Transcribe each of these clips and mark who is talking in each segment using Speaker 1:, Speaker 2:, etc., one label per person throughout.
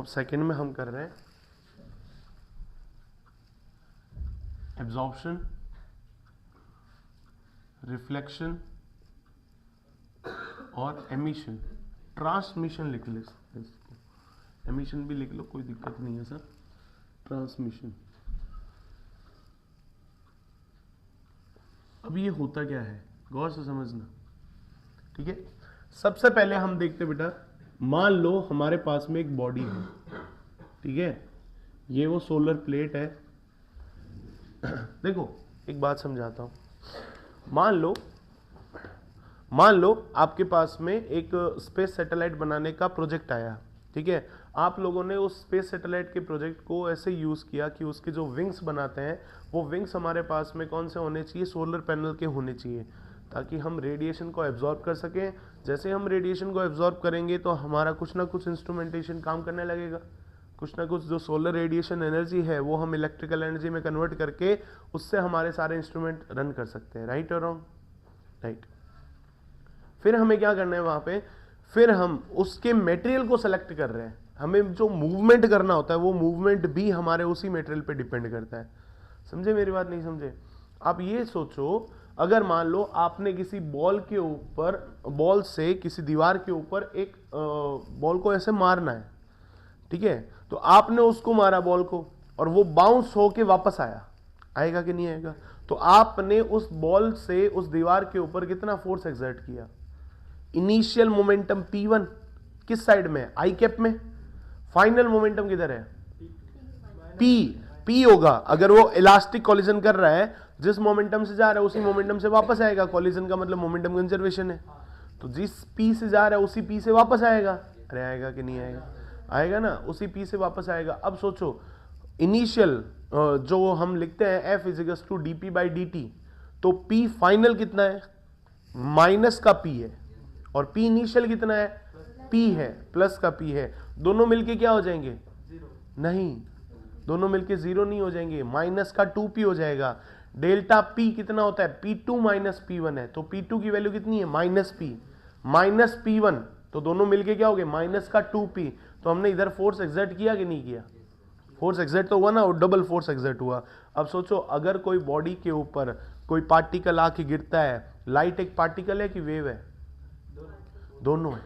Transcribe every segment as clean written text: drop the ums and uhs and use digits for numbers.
Speaker 1: Second में हम कर रहे हैं एब्जॉर्प्शन, रिफ्लेक्शन और एमिशन। ट्रांसमिशन लिख ले इसको, एमिशन भी लिख लो, कोई दिक्कत नहीं है सर। ट्रांसमिशन, अब ये होता क्या है गौर से समझना, ठीक है। सबसे पहले हम देखते बेटा, मान लो हमारे पास में एक बॉडी है, ठीक है, ये वो सोलर प्लेट है। देखो एक बात समझाता हूं, मान लो आपके पास में एक स्पेस सैटेलाइट बनाने का प्रोजेक्ट आया, ठीक है। आप लोगों ने उस स्पेस सैटेलाइट के प्रोजेक्ट को ऐसे यूज किया कि उसके जो विंग्स बनाते हैं वो विंग्स हमारे पास में कौन से होने चाहिए, सोलर पैनल के होने चाहिए, ताकि हम रेडिएशन को एब्जॉर्ब कर सकें। जैसे हम रेडिएशन को एब्जॉर्ब करेंगे तो हमारा कुछ ना कुछ इंस्ट्रूमेंटेशन काम करने लगेगा, कुछ ना कुछ जो सोलर रेडिएशन एनर्जी है वो हम इलेक्ट्रिकल एनर्जी में कन्वर्ट करके उससे हमारे सारे इंस्ट्रूमेंट रन कर सकते हैं। राइट और रॉन्ग? राइट। फिर हमें क्या करना है वहां पे, फिर हम उसके मटेरियल को सेलेक्ट कर रहे हैं। हमें जो मूवमेंट करना होता है वो मूवमेंट भी हमारे उसी मटेरियल पे डिपेंड करता है। समझे मेरी बात? नहीं समझे? आप ये सोचो, अगर मान लो आपने किसी बॉल के ऊपर, बॉल से किसी दीवार के ऊपर एक बॉल को ऐसे मारना है, ठीक है, तो आपने उसको मारा बॉल को और वो बाउंस होके वापस आया, आएगा कि नहीं आएगा? तो आपने उस बॉल से उस दीवार के ऊपर कितना फोर्स एक्सर्ट किया? इनिशियल मोमेंटम P1 किस साइड में? आई कैप में। फाइनल मोमेंटम किधर है? P होगा। अगर वो इलास्टिक कॉलिजन कर रहा है, जिस मोमेंटम से जा रहा है उसी मोमेंटम से वापस आएगा। कॉलिजन का मतलब मोमेंटम कंजर्वेशन है, तो जिस P से जा रहा है उसी P से वापस आएगा। अरे आएगा कि नहीं आएगा? आएगा ना, उसी P से वापस आएगा। अब सोचो, इनिशियल जो हम लिखते हैं F इजिकल्स टू dp/dt, तो P फाइनल कितना है? माइनस का P है, और P इनिशियल कितना है? P है, प्लस का P है। दोनों मिलके क्या हो जाएंगे? नहीं, दोनों मिलके जीरो नहीं हो जाएंगे, माइनस का 2P हो जाएगा। डेल्टा P कितना होता है? P2 माइनस P1 है, तो P2 की वैल्यू कितनी है? माइनस P माइनस P1, तो दोनों मिलके क्या हो गए? माइनस का 2P। तो हमने इधर फोर्स एक्सर्ट किया कि नहीं किया? फोर्स एक्सर्ट तो हुआ ना, और डबल फोर्स एक्सर्ट हुआ। अब सोचो, अगर कोई बॉडी के ऊपर कोई पार्टिकल आके गिरता है, लाइट एक पार्टिकल है कि वेव है? दोनों है।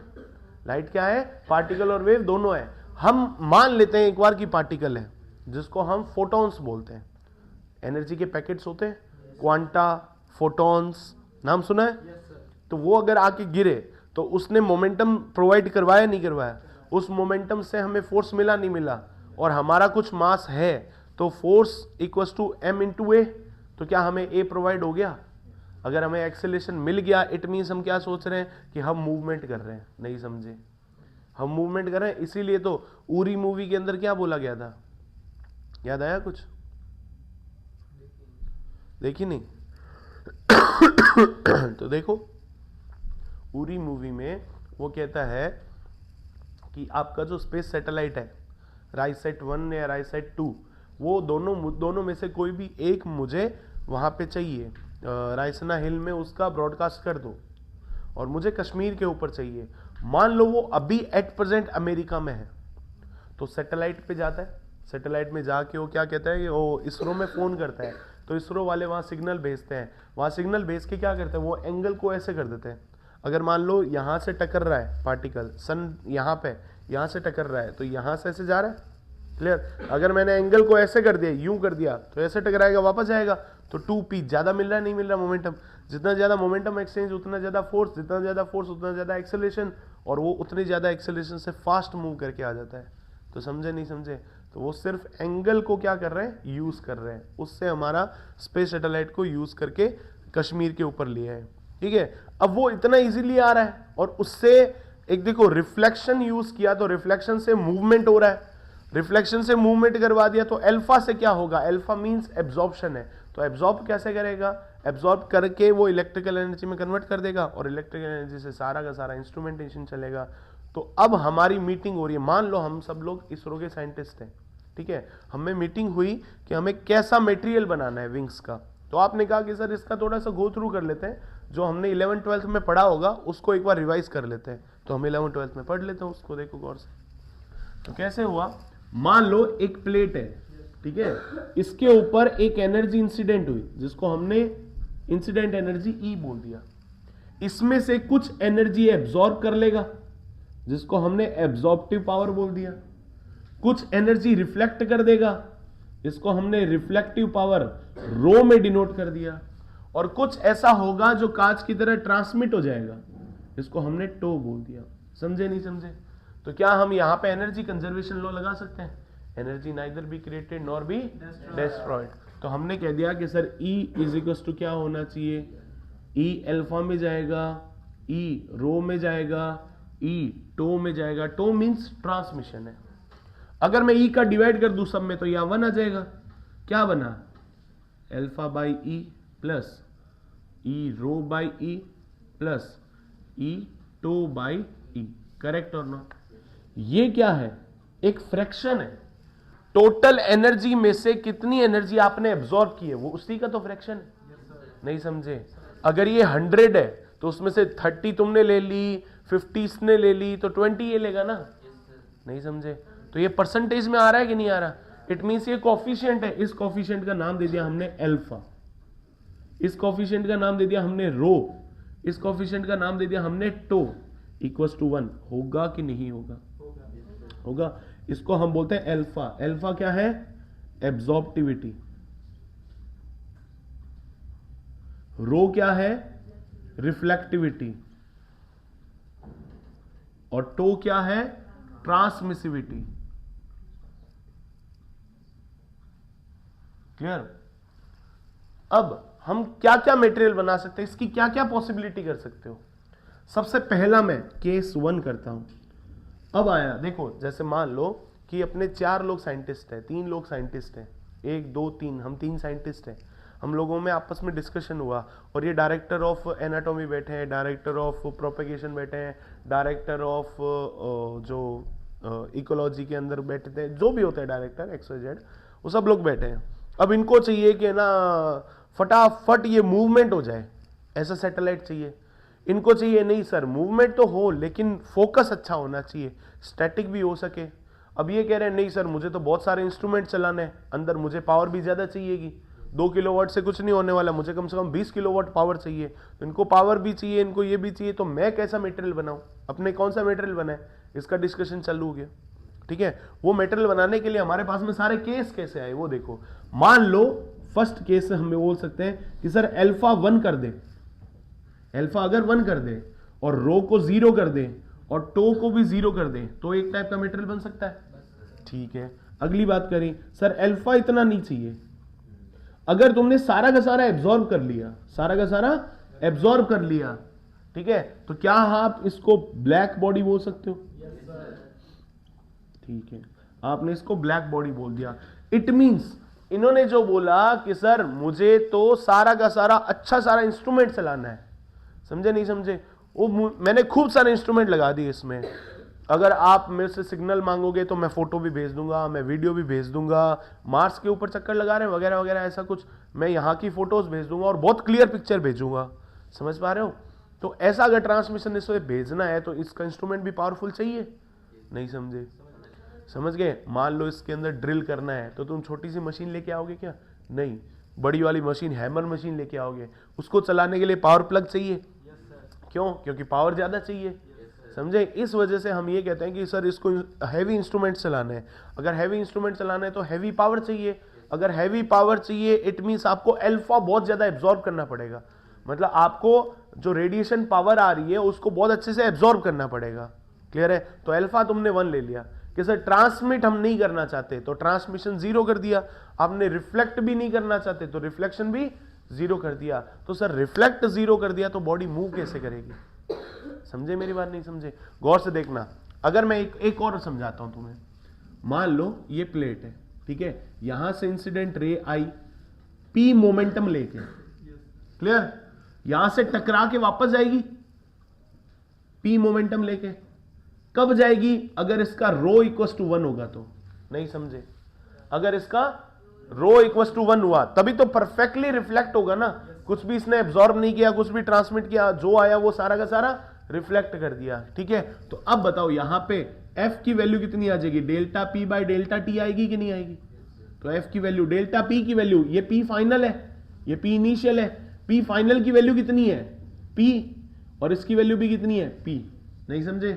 Speaker 1: लाइट क्या है? पार्टिकल और वेव दोनों है। हम मान लेते हैं एक बार की पार्टिकल है, जिसको हम फोटॉन्स बोलते हैं। एनर्जी के पैकेट्स होते हैं, क्वांटा, फोटॉन्स, नाम सुना है? तो वो अगर आके गिरे तो उसने मोमेंटम प्रोवाइड करवाया नहीं करवाया? उस मोमेंटम से हमें फोर्स मिला नहीं मिला? और हमारा कुछ मास है, तो force equals to m into a, तो क्या हमें a प्रोवाइड हो गया? अगर हमें एक्सेलरेशन मिल गया, इट मीन्स हम क्या सोच रहे हैं कि हम मूवमेंट कर रहे हैं। नहीं समझे? हम मूवमेंट कर रहे हैं। इसीलिए तो उरी मूवी के अंदर क्या बोला गया था, याद आया कुछ? देखी नहीं? तो देखो, उरी मूवी में वो कहता है कि आपका जो स्पेस सैटेलाइट है, राइसैट 1 या राइसैट 2, वो दोनों में से कोई भी एक मुझे वहां पे चाहिए, रायसना हिल में उसका ब्रॉडकास्ट कर दो, और मुझे कश्मीर के ऊपर चाहिए। मान लो वो अभी एट प्रेजेंट अमेरिका में है, तो सैटेलाइट पे जाता है। सैटेलाइट में जाके वो क्या कहता है, वो इसरो में फोन करता है, तो इसरो वाले वहां सिग्नल भेजते हैं। वहां सिग्नल भेज के क्या करते हैं, वो एंगल को ऐसे कर देते हैं। अगर मान लो यहां से टकर रहा है पार्टिकल, सन यहाँ पे, यहां से टकर रहा है, तो यहां से ऐसे जा रहा है, क्लियर। अगर मैंने एंगल को ऐसे कर दिया, यूं कर दिया, तो ऐसे टकराएगा, वापस आएगा। तो 2P ज्यादा मिल रहा है नहीं मिल रहा मोमेंटम? जितना ज्यादा मोमेंटम एक्सचेंज उतना ज्यादा फोर्स, जितना ज्यादा फोर्स उतना ज्यादा एक्सेलरेशन, और वो उतनी ज्यादा एक्सेलरेशन से फास्ट मूव करके आ जाता है। तो समझे नहीं समझे? तो वो सिर्फ एंगल को क्या कर रहे हैं, यूज कर रहे हैं। उससे हमारा स्पेस सैटेलाइट को यूज करके कश्मीर के ऊपर लिया है, ठीक है। अब वो इतना इजीली आ रहा है, और उससे एक देखो रिफ्लेक्शन यूज किया, तो रिफ्लेक्शन से मूवमेंट हो रहा है। रिफ्लेक्शन से मूवमेंट करवा दिया, तो अल्फा से क्या होगा? अल्फा मींस एब्जॉर्प्शन है, तो एब्जॉर्ब कैसे करेगा? एब्जॉर्ब करके वो इलेक्ट्रिकल एनर्जी में कन्वर्ट कर देगा, और इलेक्ट्रिकल एनर्जी से सारा का सारा इंस्ट्रूमेंटेशन चलेगा। तो अब हमारी मीटिंग हो रही है, मान लो हम सब लोग इसरो के साइंटिस्ट हैं, ठीक है। हमें मीटिंग हुई कि हमें कैसा मटेरियल बनाना है विंग्स का। तो आपने कहा कि सर इसका थोड़ा सा गो थ्रू कर लेते हैं, जो हमने 11th-12th में पढ़ा होगा उसको एक बार रिवाइज कर लेते हैं। तो हम 11th-12th में पढ़ लेते हैं उसको, देखो गौर से। तो कैसे हुआ, मान लो एक प्लेट है, ठीक है, इसके ऊपर एक एनर्जी इंसिडेंट हुई जिसको हमने इंसिडेंट एनर्जी ई बोल दिया। इसमें से कुछ एनर्जी एब्जॉर्ब कर लेगा जिसको हमने एब्जॉर्प्टिव पावर बोल दिया, कुछ एनर्जी रिफ्लेक्ट कर देगा इसको हमने रिफ्लेक्टिव पावर रो में डिनोट कर दिया, और कुछ ऐसा होगा जो कांच की तरह ट्रांसमिट हो जाएगा इसको हमने टो बोल दिया। समझे नहीं समझे? तो क्या हम यहां पे एनर्जी कंजर्वेशन लॉ लगा सकते हैं? Energy neither be created nor be destroyed. तो हमने कह दिया कि sir E is equal to क्या होना चाहिए, E अल्फा में जाएगा, E रो में जाएगा, E टो में जाएगा। टो मींस ट्रांसमिशन है। अगर मैं E का डिवाइड कर दूं सब में तो यहां 1 आ जाएगा। क्या बना, alpha by E plus E rho by E plus E tau by E। Correct और नॉट? ये क्या है, एक फ्रैक्शन है। टोटल एनर्जी में से कितनी एनर्जी आपने एब्जॉर्ब की है वो उसी का तो फ्रैक्शन है। नहीं समझे? अगर ये 100 है तो उसमें से 30 तुमने ले ली, 50 इसने ले ली, तो 20 ये लेगा ना। नहीं समझे? तो ये परसेंटेज में आ रहा है कि नहीं आ रहा? इट मींस ये कोफिशिएंट है। इस कोफिशिएंट का नाम दे दिया हमने अल्फा, इस कोफिशिएंट का नाम दे दिया हमने रो, इस कोफिशिएंट का नाम दे दिया हमने टो। इक्वल्स टू 1 होगा कि नहीं होगा? होगा। इसको हम बोलते हैं अल्फा। अल्फा क्या है? एब्जॉर्प्टिविटी। रो क्या है? रिफ्लेक्टिविटी। और टो क्या है? ट्रांसमिसिविटी। क्लियर? अब हम क्या क्या मटेरियल बना सकते हैं, इसकी क्या क्या पॉसिबिलिटी कर सकते हो? सबसे पहला मैं केस 1 करता हूं। अब आया देखो, जैसे मान लो कि अपने 4 लोग साइंटिस्ट हैं, 3 लोग साइंटिस्ट हैं, 1 2 3, हम 3 साइंटिस्ट हैं। हम लोगों में आपस में डिस्कशन हुआ और ये डायरेक्टर ऑफ एनाटॉमी बैठे हैं, डायरेक्टर ऑफ प्रोपेगेशन बैठे हैं, डायरेक्टर ऑफ जो इकोलॉजी के अंदर बैठे थे, जो भी होते हैं डायरेक्टर XYZ, वो सब लोग बैठे हैं। अब इनको चाहिए कि ना फटाफट ये मूवमेंट हो जाए, ऐसा सैटेलाइट चाहिए। इनको चाहिए नहीं सर मूवमेंट तो हो लेकिन फोकस अच्छा होना चाहिए, स्टैटिक भी हो सके। अब ये कह रहे हैं नहीं सर मुझे तो बहुत सारे इंस्ट्रूमेंट चलाने हैं, अंदर मुझे पावर भी ज़्यादा चाहिएगी, 2 किलोवाट से कुछ नहीं होने वाला, मुझे कम से कम 20 किलोवाट पावर चाहिए। तो इनको पावर भी चाहिए, इनको ये भी चाहिए, तो मैं कैसा मटेरियल बनाऊं, अपने कौन सा मटेरियल बनाए, इसका डिस्कशन चालू हो गया। ठीक है, वो मटेरियल बनाने के लिए हमारे पास में सारे केस कैसे आए वो देखो। मान लो फर्स्ट केस से हम बोल सकते हैं कि सर अल्फा 1 कर दे, अल्फा अगर 1 कर दे और रो को 0 कर दे और टो को भी 0 कर दे तो एक टाइप का मटेरियल बन सकता है। ठीक है, अगली बात करें, सर अल्फा इतना नहीं चाहिए, अगर तुमने सारा का सारा एब्जॉर्ब कर लिया, सारा का सारा एब्जॉर्ब कर लिया, ठीक है, तो क्या आप इसको ब्लैक बॉडी बोल सकते हो? ठीक है, आपने इसको ब्लैक बॉडी बोल दिया। इट मींस इन्होंने जो बोला कि सर मुझे तो सारा का सारा अच्छा सारा इंस्ट्रूमेंट चलाना है, समझे नहीं समझे? वो मैंने खूब सारे इंस्ट्रूमेंट लगा दिए इसमें। अगर आप मेरे से सिग्नल मांगोगे तो मैं फोटो भी भेज दूंगा, मैं वीडियो भी भेज दूंगा, मार्स के ऊपर चक्कर लगा रहे हैं वगैरह वगैरह ऐसा कुछ, मैं यहाँ की फोटोज भेज दूंगा और बहुत क्लियर पिक्चर भेजूंगा। समझ पा रहे हो? तो ऐसा अगर ट्रांसमिशन इससे भेजना है तो इसका इंस्ट्रूमेंट भी पावरफुल चाहिए। नहीं समझे? समझ गए? मान लो इसके अंदर ड्रिल करना है तो तुम छोटी सी मशीन लेके आओगे क्या? नहीं, बड़ी वाली मशीन, हैमर मशीन लेके आओगे। उसको चलाने के लिए पावर प्लग चाहिए। क्यों? क्योंकि पावर ज्यादा चाहिए। समझे? इस वजह से हम ये कहते हैं कि सर इसको हैवी इंस्ट्रूमेंट चलाना है। अगर हैवी इंस्ट्रूमेंट चलाना है तो हैवी पावर चाहिए। अगर हैवी पावर चाहिए इट मींस आपको अल्फा बहुत ज्यादा एब्जॉर्ब करना पड़ेगा, मतलब आपको जो रेडिएशन पावर आ रही है उसको बहुत अच्छे से एब्जॉर्ब करना पड़ेगा। क्लियर है? तो अल्फा तुमने 1 ले लिया कि सर ट्रांसमिट हम नहीं करना चाहते तो ट्रांसमिशन 0 कर दिया, आपने रिफ्लेक्ट भी नहीं करना चाहते तो रिफ्लेक्शन भी 0 कर दिया। तो सर रिफ्लेक्ट 0 कर दिया तो बॉडी मूव कैसे करेगी? समझे मेरी बात? नहीं समझे? गौर से देखना। अगर मैं एक और समझाता हूं तुम्हें। मान लो ये प्लेट है, ठीक है, यहां से incident ray I P momentum लेके, क्लियर, यहां से टकरा के वापस जाएगी पी मोमेंटम लेके। कब जाएगी? अगर इसका रो इक्वल्स टू 1 होगा तो। नहीं समझे? अगर इसका रो इक्वल्स टू 1 हुआ तभी तो परफेक्टली रिफ्लेक्ट होगा ना, कुछ भी इसने एब्जॉर्ब नहीं किया, कुछ भी ट्रांसमिट किया, जो आया वो सारा का सारा रिफ्लेक्ट कर दिया, ठीक है। तो अब बताओ यहां पे एफ की वैल्यू कितनी आ जाएगी, delta P by delta T आएगी कि नहीं आएगी। तो एफ की वैल्यू, डेल्टा पी की वैल्यू, ये पी फाइनल है, ये पी इनिशियल है, पी फाइनल की वैल्यू कितनी है पी, और इसकी वैल्यू भी कितनी है पी। नहीं समझे।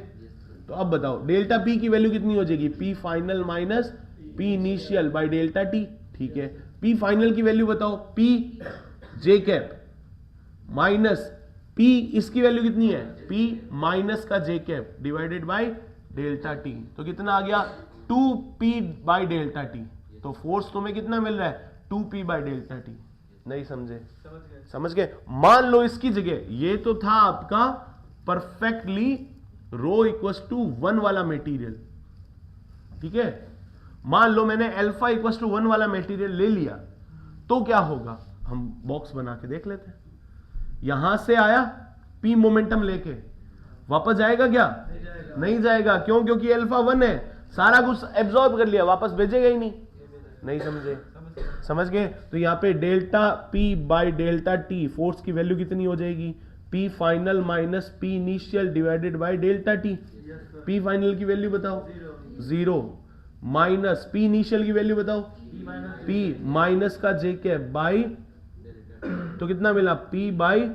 Speaker 1: तो अब बताओ डेल्टा पी की वैल्यू कितनी हो जाएगी, P final minus P initial by delta T, ठीक है। पी फाइनल की वैल्यू बताओ, P J cap minus P, इसकी वैल्यू कितनी है पी माइनस का J cap divided by delta T. तो कितना आ गया 2p बाई डेल्टा टी। तो फोर्स तुम्हें कितना मिल रहा है 2p बाई डेल्टा टी। नहीं समझे, समझ गए। मान लो इसकी जगह ये तो था आपका परफेक्टली रो इक्वल्स टू 1 वाला मटेरियल, ठीक है। मान लो मैंने अल्फा इक्वल्स टू 1 वाला मटेरियल ले लिया, तो क्या होगा, हम बॉक्स बना के देख लेते हैं। यहां से आया पी मोमेंटम लेके, वापस जाएगा क्या, नहीं जाएगा। क्यों, क्योंकि अल्फा 1 है, सारा कुछ एब्जॉर्ब कर लिया, वापस भेजेगा ही नहीं। नहीं समझे, समझ गए। तो यहां पे delta P by delta T, force की वैल्यू कितनी हो जाएगी, P final minus P initial divided by delta T. P final की वैल्यू बताओ 0 माइनस पी इनिशियल की वैल्यू बताओ पी माइनस का जे कैप बाई, तो कितना मिला पी बाई,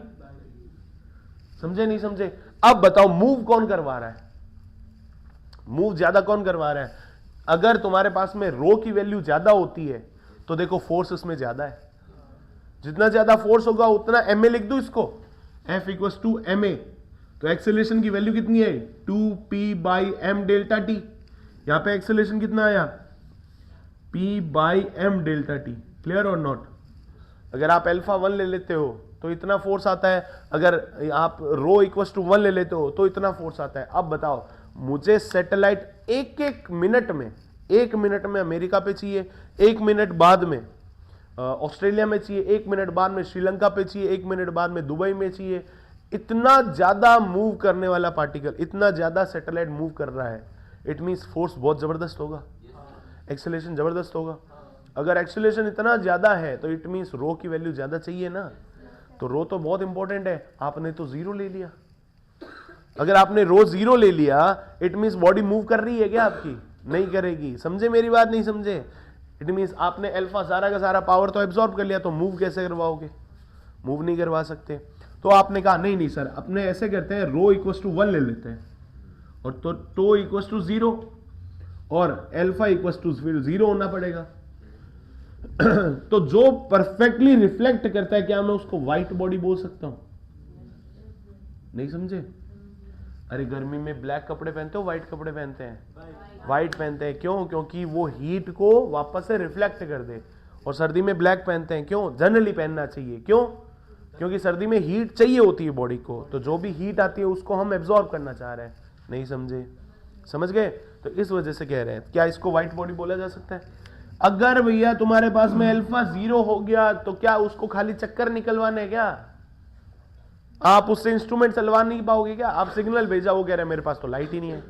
Speaker 1: समझे नहीं समझे। अब बताओ मूव कौन करवा रहा है, मूव ज्यादा कौन करवा रहा है। अगर तुम्हारे पास में रो की वैल्यू ज्यादा होती है तो देखो फोर्स इसमें ज्यादा है, जितना ज्यादा फोर्स होगा उतना एम ए लिख दू इसको, F equal to m a. तो एक्सेलरेशन की वैल्यू कितनी है 2p by m delta T. यहां पे एक्सेलरेशन कितना आया p by m delta t. Clear और नॉट। अगर आप अल्फा 1 ले लेते हो तो इतना फोर्स आता है, अगर आप रो इक्वल टू 1 ले लेते हो तो इतना फोर्स आता है। अब बताओ मुझे सैटेलाइट एक मिनट में अमेरिका पे चाहिए, 1 मिनट बाद में ऑस्ट्रेलिया में चाहिए, 1 मिनट बाद में श्रीलंका पे चाहिए, 1 मिनट बाद में दुबई में चाहिए। इतना ज्यादा मूव करने वाला पार्टिकल, इतना ज्यादा सैटेलाइट मूव कर रहा है, इट मींस फोर्स बहुत जबरदस्त होगा, एक्सेलरेशन जबरदस्त होगा। अगर एक्सेलरेशन इतना ज्यादा है तो इट मींस रो की वैल्यू ज्यादा चाहिए ना। तो रो तो बहुत इंपॉर्टेंट है, आपने तो 0 ले लिया। अगर आपने रो 0 ले लिया इट मींस बॉडी मूव कर रही है क्या आपकी, नहीं करेगी। समझे मेरी बात, नहीं समझे। इट मींस आपने अल्फा सारा का सारा पावर तो एब्जॉर्ब कर लिया, तो मूव कैसे करवाओगे, मूव नहीं करवा सकते। तो आपने कहा नहीं सर, अपने ऐसे करते हैं रो इक्वल टू 1 ले लेते हैं, और तो टो इक्वल टू 0 और अल्फा इक्वल टू 0 होना पड़ेगा। तो जो परफेक्टली रिफ्लेक्ट करता है, क्या मैं उसको व्हाइट बॉडी बोल सकता हूं, नहीं समझे। अरे गर्मी में ब्लैक कपड़े पहनते हो, व्हाइट कपड़े पहनते हैं, व्हाइट पहनते हैं। क्यों, क्योंकि वो हीट को वापस से रिफ्लेक्ट कर दे। और सर्दी में ब्लैक पहनते हैं, क्यों, जनरली पहनना चाहिए। क्यों, क्योंकि सर्दी में हीट चाहिए होती है बॉडी को, तो जो भी हीट आती है उसको हम एब्जॉर्ब करना चाह रहे हैं। नहीं समझे, समझ गए। तो इस वजह से कह रहे हैं, क्या इसको व्हाइट बॉडी बोला जा सकता है। अगर भैया तुम्हारे पास में अल्फा 0 हो गया तो क्या उसको खाली चक्कर निकलवाने, क्या आप उससे इंस्ट्रूमेंट चलवा नहीं पाओगे क्या। आप सिग्नल भेजा, वो कह रहे हैं मेरे पास तो लाइट ही नहीं है।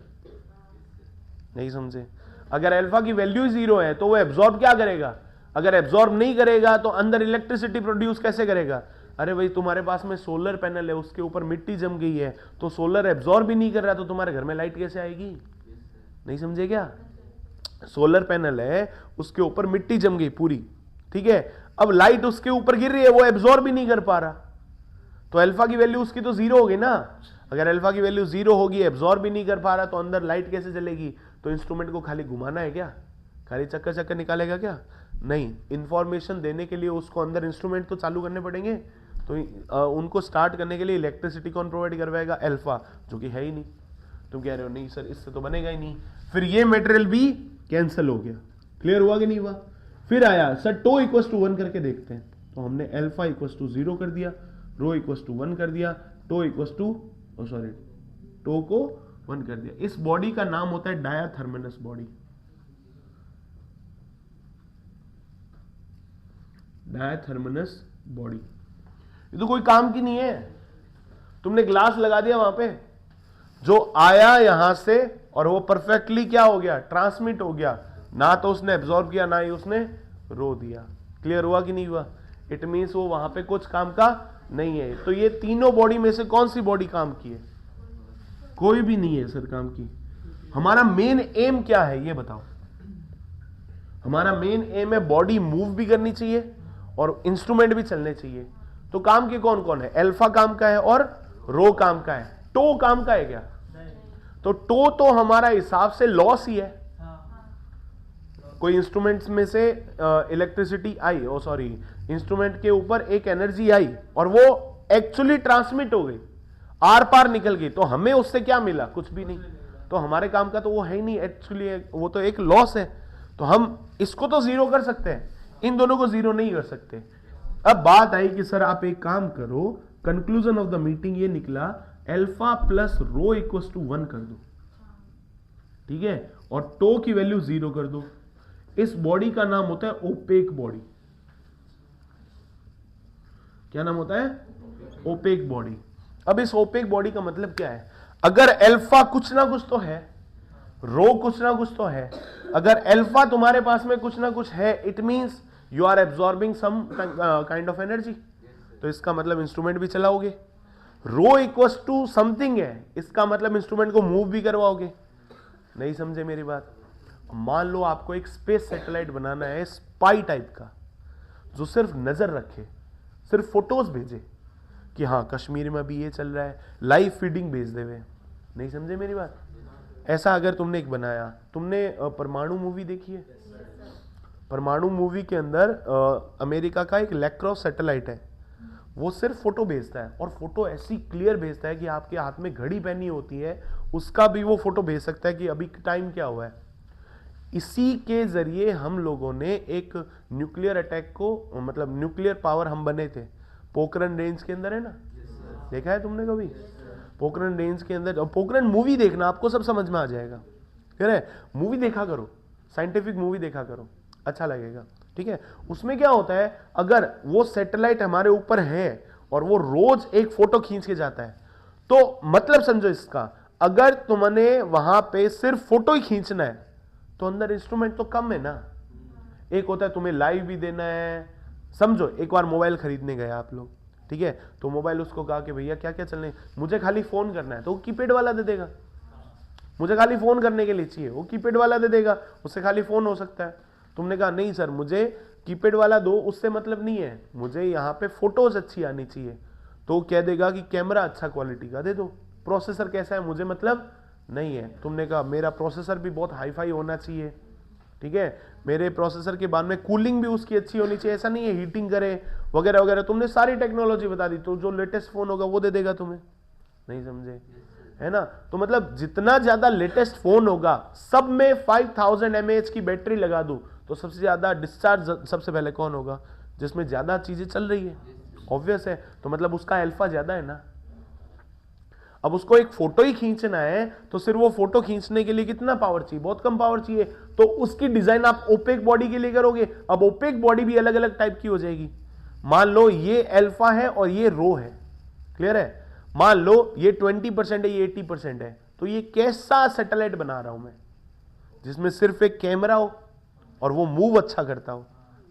Speaker 1: नहीं समझे। अगर अल्फा की वैल्यू 0 है तो वो एब्जॉर्ब क्या करेगा, अगर एब्जॉर्ब नहीं करेगा तो अंदर इलेक्ट्रिसिटी प्रोड्यूस कैसे करेगा। अरे भाई तुम्हारे पास में सोलर पैनल है, उसके ऊपर मिट्टी जम गई है, तो सोलर एब्जॉर्ब भी नहीं कर रहा, तो तुम्हारे घर में लाइट कैसे आएगी। नहीं समझे क्या। सोलर पैनल है, उसके ऊपर मिट्टी जम गई पूरी, ठीक है। अब लाइट उसके ऊपर गिर रही है, वो एब्जॉर्ब भी नहीं कर पा रहा, तो अल्फा की वैल्यू उसकी तो 0 होगी ना। अगर अल्फा की वैल्यू 0 होगी, एब्जॉर्ब भी नहीं कर पा रहा, तो अंदर लाइट कैसे चलेगी। तो इंस्ट्रूमेंट को खाली घुमाना है क्या, खाली चक्कर चक्कर निकालेगा क्या, नहीं। इंफॉर्मेशन देने के लिए उसको अंदर इंस्ट्रूमेंट तो चालू करने पड़ेंगे। तो उनको स्टार्ट करने के लिए इलेक्ट्रिसिटी कौन प्रोवाइड करवाएगा, अल्फा, जो कि है ही नहीं। तुम कह रहे हो नहीं सर इससे तो बनेगा ही नहीं, फिर ये मटेरियल भी कैंसिल हो गया। क्लियर हुआ कि नहीं हुआ। फिर आया सर टो इक्वल टू 1 करके देखते हैं, तो हमने अल्फा इक्वल टू 0 कर दिया, रो इक्वल टू 1 कर दिया, टो इक्वल टू टो को 1 कर दिया। इस बॉडी का नाम होता है डायाथर्मिनस बॉडी। डायाथर्मिनस बॉडी, ये तो कोई काम की नहीं है। तुमने ग्लास लगा दिया वहां पे, जो आया यहां से और वो परफेक्टली क्या हो गया, ट्रांसमिट हो गया, ना तो उसने एब्जॉर्ब किया ना ही उसने रो दिया। क्लियर हुआ कि नहीं हुआ। इट मींस वो वहां पे कुछ काम का नहीं है। तो ये तीनों बॉडी में से कौन सी बॉडी काम की है, कोई भी नहीं है सर काम की। हमारा मेन एम क्या है ये बताओ। हमारा मेन एम है बॉडी मूव भी करनी चाहिए और इंस्ट्रूमेंट भी चलने चाहिए। तो काम के कौन कौन है? अल्फा काम का है और रो काम का है। टो काम का है क्या? तो टो तो हमारा हिसाब से लॉस ही है। कोई इंस्ट्रूमेंट्स में से इलेक्ट्रिसिटी आई, ओ सॉरी, इंस्ट्रूमेंट के ऊपर एक एनर्जी आई और वो एक्चुअली ट्रांसमिट हो गई, आर पार निकल गई, तो हमें उससे क्या मिला? कुछ भी नहीं। तो हमारे काम का तो वो है ही नहीं एक्चुअली, वो तो एक लॉस है। तो हम इसको तो जीरो कर सकते हैं, इन दोनों को जीरो नहीं कर सकते। अब बात आई कि सर आप एक काम करो, कंक्लूजन ऑफ द मीटिंग ये निकला, alpha plus rho equal to 1 कर दो, ठीक है, और टो की वैल्यू 0 कर दो। इस बॉडी का नाम होता है ओपेक बॉडी। क्या नाम होता है? Opaque body. अब इस ओपेक बॉडी का मतलब क्या है? अगर अल्फा कुछ ना कुछ तो है, रो कुछ ना कुछ तो है। अगर अल्फा तुम्हारे पास में कुछ ना कुछ है, it means you are absorbing some kind of energy, तो इसका मतलब इंस्ट्रूमेंट भी चलाओगे। रो इक्वल्स टू समथिंग है, इसका मतलब इंस्ट्रूमेंट को मूव भी करवाओगे। नहीं समझे मेरी बात? मान लो आपको एक स्पेस सैटेलाइट बनाना है, स्पाई टाइप का, जो सिर्फ नजर रखे, सिर्फ फोटोज भेजे कि हाँ कश्मीर में अभी ये चल रहा है, लाइव फीडिंग भेज देवे। नहीं समझे मेरी बात? ऐसा अगर तुमने एक बनाया, तुमने परमाणु मूवी देखी है? परमाणु मूवी के अंदर अमेरिका का एक लैक्रोस सैटेलाइट है, वो सिर्फ फोटो भेजता है और फोटो ऐसी क्लियर भेजता है कि आपके हाथ में घड़ी पहनी होती है उसका भी वो फोटो भेज सकता है कि अभी टाइम क्या हुआ है। इसी के जरिए हम लोगों ने एक न्यूक्लियर अटैक को, मतलब न्यूक्लियर पावर हम बने थे। पोखरण रेंज के अंदर है ना, देखा है तुमने कभी? पोखरण रेंज के अंदर, पोखरण मूवी देखना, आपको सब समझ में आ जाएगा। कह रहे मूवी देखा करो, साइंटिफिक मूवी देखा करो, अच्छा लगेगा, ठीक है। उसमें क्या होता है, अगर वो सैटेलाइट हमारे ऊपर है और वो रोज एक फोटो खींच के जाता है, तो मतलब समझो इसका, अगर तुमने वहां पे सिर्फ फोटो ही खींचना है तो अंदर इंस्ट्रूमेंट तो कम है ना। एक होता है तुम्हें लाइव भी देना है। समझो एक बार मोबाइल खरीदने गए आप लोग, ठीक है, तो मोबाइल उसको कहा कि भैया क्या क्या चलने, मुझे खाली फोन करना है, तो वो कीपैड वाला दे देगा। मुझे खाली फोन करने के लिए चाहिए, वो कीपैड वाला दे देगा, उससे खाली फोन हो सकता है। तुमने कहा नहीं सर मुझे कीपैड वाला दो, उससे मतलब नहीं है, मुझे यहाँ पे फोटोज अच्छी आनी चाहिए, तो वो कह देगा कि कैमरा अच्छा क्वालिटी का दे दो, प्रोसेसर कैसा है मुझे मतलब नहीं है। तुमने कहा मेरा प्रोसेसर भी बहुत हाई फाई होना चाहिए, ठीक है, मेरे प्रोसेसर के बाद में कूलिंग भी उसकी अच्छी होनी चाहिए, ऐसा नहीं है हीटिंग करे वगैरह वगैरह, तुमने सारी टेक्नोलॉजी बता दी, तो जो लेटेस्ट फोन होगा वो दे देगा तुम्हें। नहीं समझे, है ना? तो मतलब जितना ज्यादा लेटेस्ट फोन होगा, सब में 5000 mAh की बैटरी लगा दूं, तो सबसे ज्यादा डिस्चार्ज सबसे पहले कौन होगा? जिसमें ज्यादा चीजें चल रही है, ऑब्वियस है। तो मतलब उसका अल्फा ज्यादा है ना। अब उसको एक फोटो ही खींचना है, तो सिर्फ वो फोटो खींचने के लिए कितना पावर चाहिए? बहुत कम पावर चाहिए। तो उसकी डिजाइन आप ओपेक बॉडी के लिए करोगे। अब ओपेक बॉडी भी अलग अलग टाइप की हो जाएगी। मान लो ये अल्फा है और ये रो है, क्लियर है? मान लो ये 20% है, ये 80% है, तो ये कैसा सैटेलाइट बना रहा हूं मैं, जिसमें सिर्फ एक कैमरा हो और वो मूव अच्छा करता हो।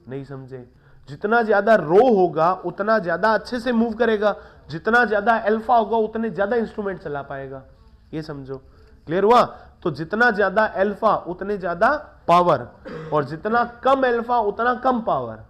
Speaker 1: नहीं समझे? जितना ज्यादा रो होगा उतना ज्यादा अच्छे से मूव करेगा, जितना ज्यादा अल्फा होगा उतने ज्यादा इंस्ट्रूमेंट चला पाएगा। ये समझो, क्लियर हुआ? तो जितना ज्यादा अल्फा उतने ज्यादा पावर, और जितना कम अल्फा उतना कम पावर,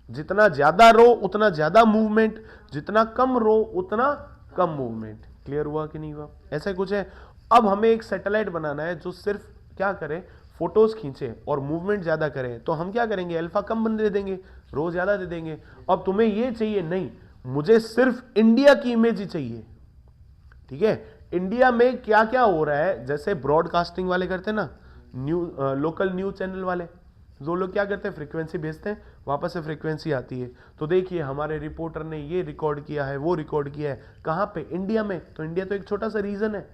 Speaker 1: जितना ज्यादा रो उतना ज्यादा मूवमेंट, जितना कम रो उतना कम मूवमेंट। क्लियर हुआ कि नहीं हुआ? ऐसा कुछ है। अब हमें एक सैटेलाइट बनाना है जो सिर्फ क्या करे, फोटोज खींचे और मूवमेंट ज्यादा करे, तो हम क्या करेंगे, अल्फा कम बन दे देंगे, रो ज्यादा दे देंगे। अब तुम्हें ये चाहिए, नहीं मुझे सिर्फ इंडिया की इमेज ही चाहिए, ठीक है। इंडिया में क्या क्या हो रहा है, जैसे ब्रॉडकास्टिंग वाले करते हैं ना, लोकल न्यूज चैनल वाले, जो लोग क्या करते हैं, फ्रीक्वेंसी भेजते हैं, वापस से फ्रीक्वेंसी आती है, तो देखिए हमारे रिपोर्टर ने ये रिकॉर्ड किया है, वो रिकॉर्ड किया है, कहां पे, इंडिया में। तो इंडिया तो एक छोटा सा रीजन है।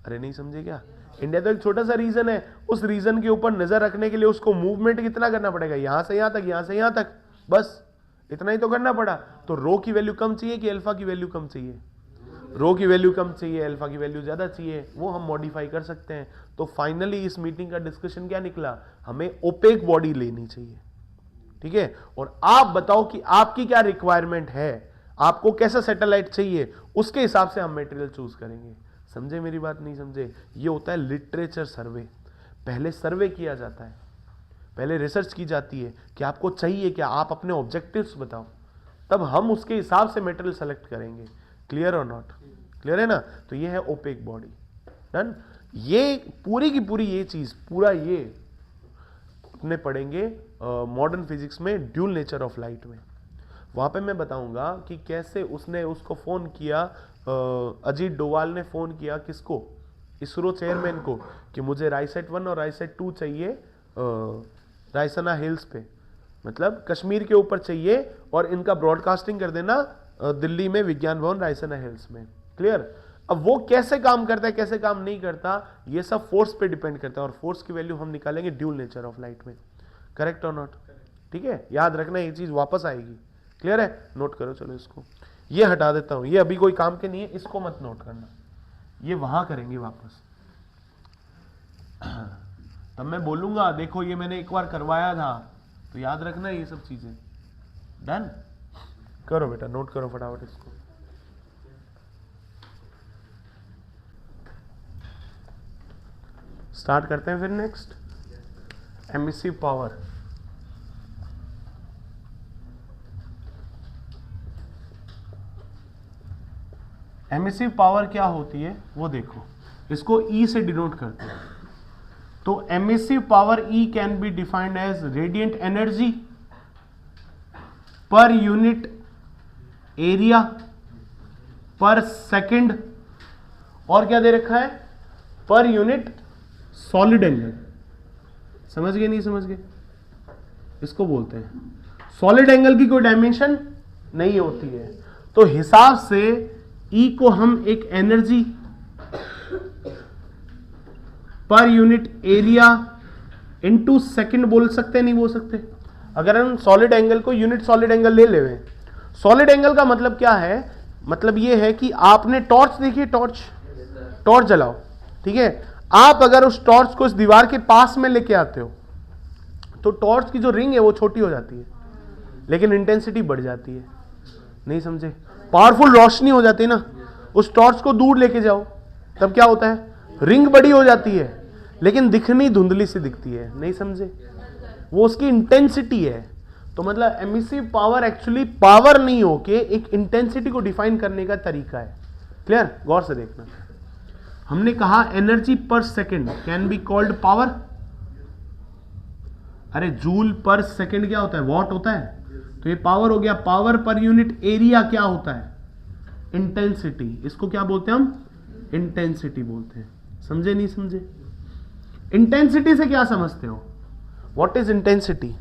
Speaker 1: अरे नहीं समझे क्या? इंडिया तो एक छोटा सा रीजन है, उस रीजन के ऊपर नजर रखने के लिए उसको मूवमेंट कितना करना पड़ेगा, यहां से यहां तक, यहां से यहां तक, बस इतना ही तो करना पड़ा। तो रो की वैल्यू कम चाहिए कि अल्फा की वैल्यू कम चाहिए? रो की वैल्यू कम चाहिए, अल्फा की वैल्यू ज्यादा चाहिए, वो हम मॉडिफाई कर सकते हैं। तो फाइनली इस मीटिंग का डिस्कशन क्या निकला, हमें ओपेक बॉडी लेनी चाहिए, ठीक है। और आप बताओ कि आपकी क्या रिक्वायरमेंट है, आपको कैसा सैटेलाइट चाहिए, उसके हिसाब से हम मटेरियल चूज करेंगे। समझे मेरी बात, नहीं समझे? ये होता है लिटरेचर सर्वे। पहले सर्वे किया जाता है, पहले रिसर्च की जाती है कि आपको चाहिए क्या, आप अपने ऑब्जेक्टिव्स बताओ, तब हम उसके हिसाब से मटेरियल सेलेक्ट करेंगे। क्लियर और नॉट? क्लियर है ना? तो ये है ओपेक बॉडी। डन। ये पूरी की पूरी ये चीज, पूरा ये अपने पढ़ेंगे मॉडर्न फिजिक्स में ड्यूल नेचर ऑफ लाइट में। वहां पे मैं बताऊंगा कि कैसे उसने उसको फोन किया, अजीत डोवाल ने फोन किया किसको, इसरो चेयरमैन को, कि मुझे राइसेट 1 और राइसेट 2 चाहिए रायसना हिल्स पे, मतलब कश्मीर के ऊपर चाहिए, और इनका ब्रॉडकास्टिंग कर देना दिल्ली में विज्ञान भवन रायसना हिल्स में। क्लियर? अब वो कैसे काम करता है, कैसे काम नहीं करता, ये सब फोर्स पे डिपेंड करता है, और फोर्स की वैल्यू हम निकालेंगे ड्यूल नेचर ऑफ लाइट में। करेक्ट और नॉट? ठीक है, याद रखना, ये चीज वापस आएगी। क्लियर है? नोट करो। चलो इसको ये हटा देता हूं, ये अभी कोई काम के नहीं है, इसको मत नोट करना, ये वहां करेंगे वापस। तब मैं बोलूंगा देखो ये मैंने एक बार करवाया था, तो याद रखना ये सब चीजें। डन? करो बेटा, नोट करो फटाफट इसको। स्टार्ट करते हैं फिर next, emissive power. Emissive power क्या होती है वो देखो, इसको E से डिनोट करते हैं। तो emissive power E can be defined as radiant energy per unit area per second, और क्या दे रखा है, पर यूनिट सॉलिड एंगल। समझ गए नहीं समझ गए? इसको बोलते हैं सॉलिड एंगल की कोई डायमेंशन नहीं होती है, तो हिसाब से E को हम एक energy per unit area into second बोल सकते हैं, नहीं बोल सकते? अगर हम सॉलिड एंगल को यूनिट सॉलिड एंगल ले लें, सॉलिड एंगल का मतलब क्या है, मतलब ये है कि आपने टॉर्च देखी, टॉर्च जलाओ, ठीक है, आप अगर उस टॉर्च को इस दीवार के पास में लेके आते हो तो टॉर्च की जो रिंग है वो छोटी हो जाती है, लेकिन इंटेंसिटी बढ़ जाती है। नहीं समझे? पावरफुल रोशनी हो जाती है ना। उस टॉर्च को दूर लेके जाओ तब क्या होता है, रिंग बड़ी हो जाती है, लेकिन दिखनी धुंधली सी दिखती है। नहीं समझे? वो उसकी इंटेंसिटी है। तो मतलब एमिसिव पावर एक्चुअली पावर नहीं हो के एक इंटेंसिटी को डिफाइन करने का तरीका है। क्लियर? गौर से देखना। हमने कहा एनर्जी पर second can be called power. अरे जूल पर सेकंड क्या होता है, वॉट होता है, तो ये पावर हो गया। पावर पर यूनिट एरिया क्या होता है, इंटेंसिटी। इसको क्या बोलते हैं हम, इंटेंसिटी बोलते हैं। समझे नहीं समझे? इंटेंसिटी से क्या समझते हो, what is intensity?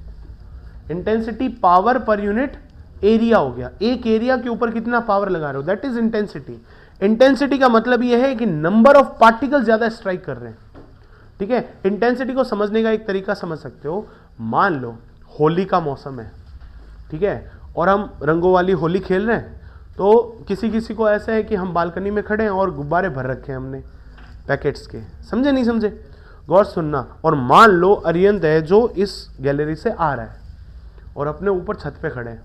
Speaker 1: Intensity power पर यूनिट एरिया हो गया, एक एरिया के ऊपर कितना पावर लगा रहे हो, दैट इज इंटेंसिटी। इंटेंसिटी का मतलब यह है कि नंबर ऑफ पार्टिकल ज्यादा स्ट्राइक कर रहे हैं। ठीक है, इंटेंसिटी को समझने का एक तरीका समझ सकते हो, मान लो होली का मौसम है, ठीक है, और हम रंगों वाली होली खेल रहे हैं, तो किसी किसी को ऐसा है कि हम बालकनी में खड़े हैं और गुब्बारे भर रखे हैं हमने पैकेट्स के। समझे नहीं समझे? गौर सुनना। और मान लो अरियंत है जो इस गैलरी से आ रहा है और अपने ऊपर छत पे खड़े हैं,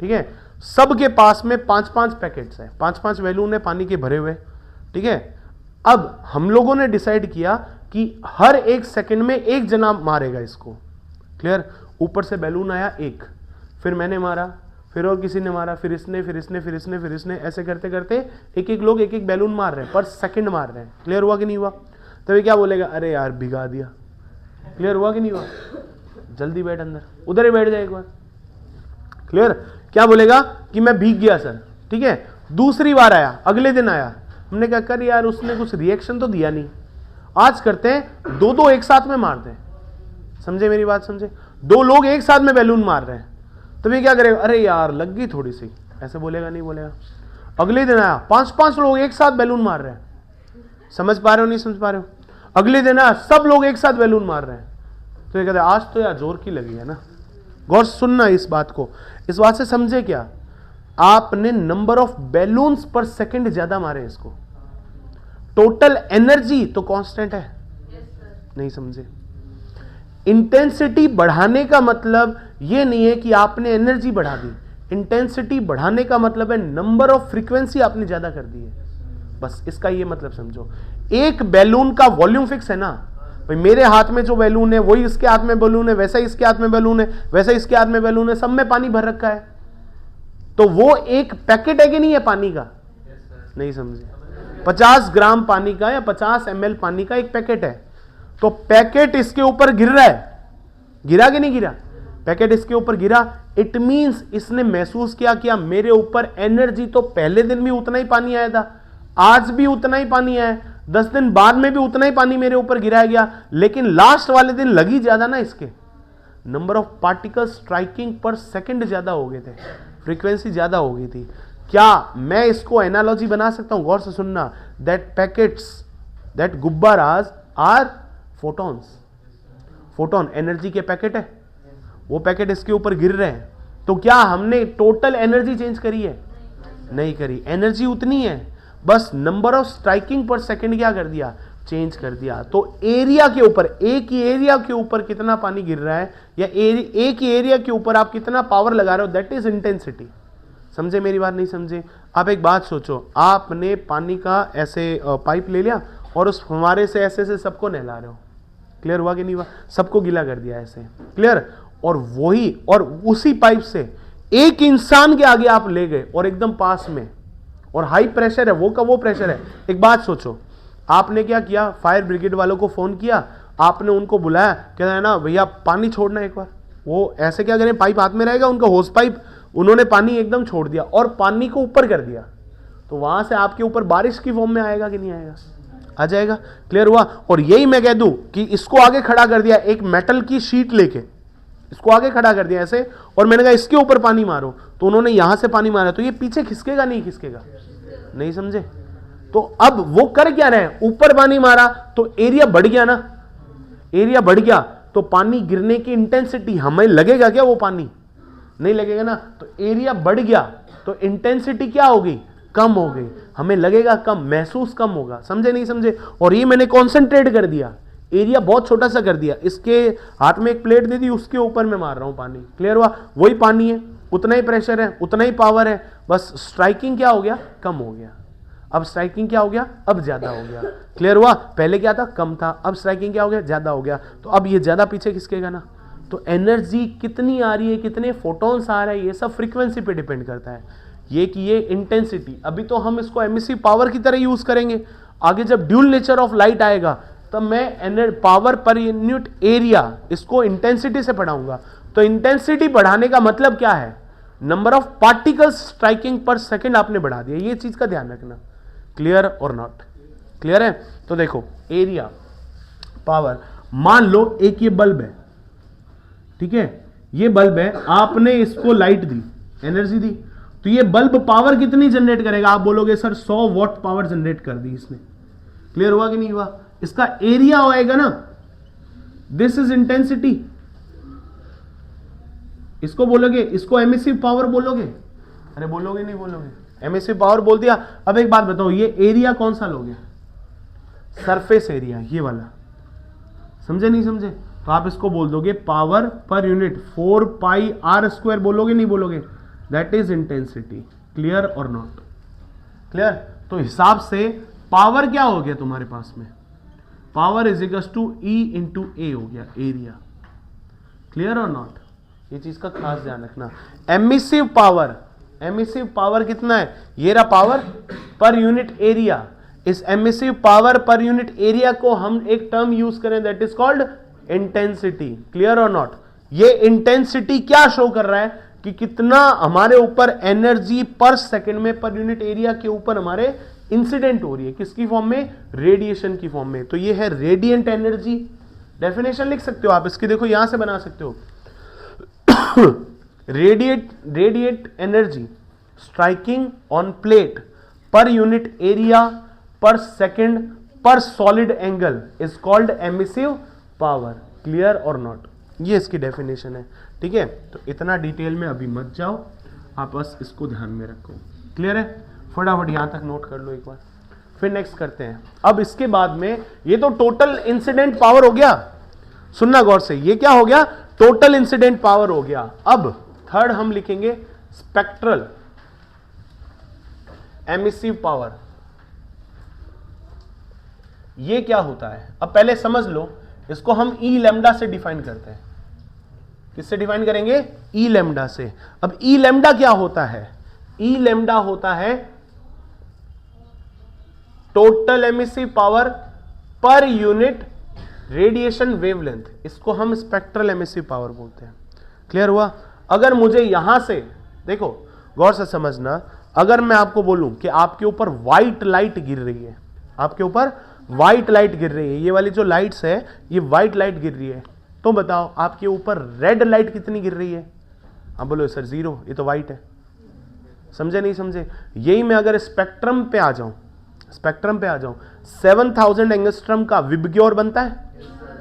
Speaker 1: ठीक है, सबके पास में 5-5 पैकेट्स है, 5-5 बैलून है पानी के भरे हुए, ठीक है। अब हम लोगों ने डिसाइड किया कि हर एक सेकंड में एक जना मारेगा इसको। क्लियर? ऊपर से बैलून आया एक, फिर मैंने मारा, फिर और किसी ने मारा, फिर इसने, फिर इसने, फिर इसने, फिर इसने, ऐसे करते करते एक एक लोग एक एक बैलून मार रहे हैं, पर सेकंड मार रहे हैं। क्लियर हुआ कि नहीं हुआ? तो ये क्या बोलेगा, अरे यार भिगा दिया। क्लियर हुआ कि नहीं हुआ? जल्दी बैठ अंदर, उधर ही बैठ जाए एक बार। क्लियर? क्या बोलेगा कि मैं भीग गया सर, ठीक है। दूसरी बार आया, अगले दिन आया, हमने क्या कर यार उसने कुछ रिएक्शन तो दिया नहीं, आज करते हैं दो दो एक साथ में मार दें। समझे मेरी बात? समझे? दो लोग एक साथ में बैलून मार रहे हैं, तो ये क्या करेगा, अरे यार लग गई थोड़ी सी, ऐसे बोलेगा नहीं बोलेगा? अगले दिन आया, 5-5 लोग एक साथ बैलून मार रहे हैं। समझ पा रहे हो नहीं समझ पा रहे हो? अगले दिन आया, सब लोग एक साथ बैलून मार रहे हैं, तो ये कहते हैं आज तो यार जोर की लगी है ना। गौर सुनना इस बात को, इस बात से समझे क्या, आपने नंबर ऑफ बैलून्स पर सेकंड ज्यादा मारे, इसको टोटल एनर्जी तो कांस्टेंट है। नहीं समझे? इंटेंसिटी बढ़ाने का मतलब यह नहीं है कि आपने एनर्जी बढ़ा दी, इंटेंसिटी बढ़ाने का मतलब है नंबर ऑफ फ्रीक्वेंसी आपने ज्यादा कर दी है। बस इसका ये मतलब समझो, एक बैलून का वॉल्यूम फिक्स है ना भाई, मेरे हाथ में जो बैलून है वही इसके हाथ में बैलून है, वैसा इसके हाथ में बैलून है, वैसा इसके हाथ में बैलून है, सब में पानी भर रखा है, तो वो एक पैकेट है कि नहीं है पानी का? नहीं समझे? 50 ग्राम पानी का या 50 ml पानी का एक पैकेट है, तो पैकेट इसके ऊपर गिर रहा है, गिरा कि नहीं गिरा? पैकेट इसके ऊपर गिरा, इट मींस इसने महसूस किया मेरे ऊपर एनर्जी तो पहले दिन भी उतना ही पानी आया था, आज भी उतना ही पानी आया, 10 दिन बाद में भी उतना ही पानी मेरे ऊपर गिराया गया, लेकिन लास्ट वाले दिन लगी ज्यादा ना, इसके नंबर ऑफ पार्टिकल स्ट्राइकिंग पर सेकंड ज्यादा हो गए थे, फ्रीक्वेंसी ज्यादा हो गई थी। क्या मैं इसको एनालॉजी बना सकता हूं? गौर से सुनना, दैट पैकेट्स, दैट गुब्बाराज आर फोटॉन्स, फोटोन एनर्जी के पैकेट है, वो पैकेट इसके ऊपर गिर रहे हैं, तो क्या हमने टोटल एनर्जी चेंज करी है? नहीं करी, एनर्जी उतनी है, बस नंबर ऑफ स्ट्राइकिंग पर सेकंड क्या कर दिया? चेंज कर दिया। तो एरिया के ऊपर, एक ही एरिया के ऊपर कितना पानी गिर रहा है, या एक ही एरिया के ऊपर आप कितना पावर लगा रहे हो, दैट इज इंटेंसिटी। समझे मेरी बात? नहीं समझे? आप एक बात सोचो, आपने पानी का ऐसे पाइप ले लिया और उस फुहारे से ऐसे से सबको नहला रहे हो, क्लियर हुआ कि नहीं हुआ? सबको गीला कर दिया ऐसे, क्लियर? और वही, और उसी पाइप से एक इंसान के आगे आप ले गए और एकदम पास में, और हाई प्रेशर है, वो का वो प्रेशर है। एक बात सोचो, आपने क्या किया? फायर ब्रिगेड वालों को फोन किया, आपने उनको बुलाया, कहना है ना भैया पानी छोड़ना एक बार, वो ऐसे क्या करें, पाइप हाथ में रहेगा उनका, होस पाइप, उन्होंने पानी एकदम छोड़ दिया और पानी को ऊपर कर दिया, तो वहां से आपके ऊपर बारिश की फॉर्म में आएगा कि नहीं आएगा? आ जाएगा, क्लियर हुआ? और यही मैं कह दूं कि इसको आगे खड़ा कर दिया, एक मेटल की शीट लेके इसको आगे खड़ा कर दिया ऐसे, और मैंने कहा इसके ऊपर पानी मारो, तो उन्होंने यहां से पानी मारा, तो ये पीछे खिसकेगा नहीं खिसकेगा? नहीं समझे? तो अब वो कर क्या रहे हैं, ऊपर पानी मारा तो एरिया बढ़ गया ना, एरिया बढ़ गया तो पानी गिरने की इंटेंसिटी हमें लगेगा क्या? वो पानी नहीं लगेगा ना, तो एरिया बढ़ गया तो इंटेंसिटी क्या हो गई? कम हो गई, हमें लगेगा कम, महसूस कम होगा। समझे नहीं समझे? और ये मैंने कॉन्सेंट्रेट कर दिया, एरिया बहुत छोटा सा कर दिया, इसके हाथ में एक प्लेट दे दी, उसके ऊपर मैं मार रहा हूं पानी, क्लियर हुआ? वही पानी है, उतना ही प्रेशर है, उतना ही पावर है, बस स्ट्राइकिंग क्या हो गया? कम हो गया। अब स्ट्राइकिंग क्या हो गया? अब ज्यादा हो गया, क्लियर हुआ? पहले क्या था? कम था, अब स्ट्राइकिंग क्या हो गया? ज्यादा हो गया, तो अब ये ज्यादा पीछे खिसकेगा ना। तो एनर्जी कितनी आ रही है, कितने फोटॉन्स आ रहे हैं, ये सब फ्रीक्वेंसी पे डिपेंड करता है। ये कि ये इंटेंसिटी, अभी तो हम इसको एमिसिव पावर की तरह यूज करेंगे, आगे जब ड्यूल नेचर ऑफ लाइट आएगा तब मैं पावर पर यूनिट एरिया इसको इंटेंसिटी से पढ़ाऊंगा। तो इंटेंसिटी बढ़ाने का मतलब क्या है? नंबर ऑफ पार्टिकल्स स्ट्राइकिंग पर सेकंड आपने बढ़ा दिया, ये चीज का ध्यान रखना, क्लियर और नॉट? क्लियर है? तो देखो, एरिया, पावर, मान लो एक ये बल्ब है, ठीक है, ये बल्ब है, आपने इसको लाइट दी, एनर्जी दी, तो ये बल्ब पावर कितनी जनरेट करेगा? आप बोलोगे सर 100 वॉट पावर जनरेट कर दी इसने, क्लियर हुआ कि नहीं हुआ? इसका एरिया होएगा ना, दिस इज इंटेंसिटी, इसको बोलोगे, इसको एमिसिव पावर बोलोगे? अरे बोलोगे नहीं बोलोगे? एमिसिव पावर बोल दिया। अब एक बात बताओ, ये एरिया कौन सा लोगे? सरफेस एरिया, ये वाला, समझे नहीं समझे? तो आप इसको बोल दोगे power per unit 4 pi are square, बोलोगे नहीं बोलोगे? दैट इज इंटेंसिटी, क्लियर और नॉट? क्लियर? तो हिसाब से पावर क्या हो गया तुम्हारे पास में? Power is equal to E into A हो गया, एरिया, क्लियर और नॉट? ये चीज का खास ध्यान रखना। एमिसिव पावर, एमिसिव पावर कितना है? ये रहा पावर पर यूनिट एरिया, इस एमिसिव पावर पर यूनिट एरिया को हम एक टर्म यूज करें, that is called intensity, clear और नॉट? ये इंटेंसिटी क्या शो कर रहा है कि कितना हमारे ऊपर एनर्जी पर सेकंड में पर यूनिट एरिया के ऊपर हमारे इंसिडेंट हो रही है, किसकी फॉर्म में? रेडिएशन की फॉर्म में। तो ये है रेडिएंट एनर्जी, डेफिनेशन लिख सकते हो आप इसकी, देखो यहां से बना सकते हो radiate energy striking on plate पर यूनिट एरिया पर सेकंड पर solid angle is called emissive power, clear और नॉट? ये इसकी डेफिनेशन है, ठीक है? तो इतना डिटेल में अभी मत जाओ, आप बस इसको ध्यान में रखो, क्लियर है? फटाफट यहां तक नोट कर लो एक बार, फिर नेक्स्ट करते हैं। अब इसके बाद में, ये तो टोटल इंसिडेंट पावर हो गया, सुनना गौर से, ये क्या हो गया? टोटल इंसिडेंट पावर हो गया। अब थर्ड हम लिखेंगे स्पेक्ट्रल एमिसिव पावर, ये क्या होता है, अब पहले समझ लो, इसको हम ई लैम्डा से डिफाइन करते हैं। किससे डिफाइन करेंगे? ई लैम्डा से। अब ई लैम्डा क्या होता है? ई लैम्डा होता है total emissive power per unit radiation wavelength, इसको हम स्पेक्ट्रल एमिसिव पावर बोलते हैं। क्लियर हुआ? अगर मुझे यहां से, देखो गौर से समझना, अगर मैं आपको बोलूं कि आपके ऊपर व्हाइट लाइट गिर रही है, आपके ऊपर व्हाइट लाइट गिर रही है, ये वाली जो लाइट्स है ये व्हाइट लाइट गिर रही है, तो बताओ आपके ऊपर रेड लाइट कितनी गिर रही है? आप बोलो सर 0, ये तो व्हाइट है। समझे नहीं समझे? यही मैं अगर स्पेक्ट्रम पे आ जाऊं, स्पेक्ट्रम पे आ जाऊं, 7000 एंगस्ट्रम का विबग्योर बनता है,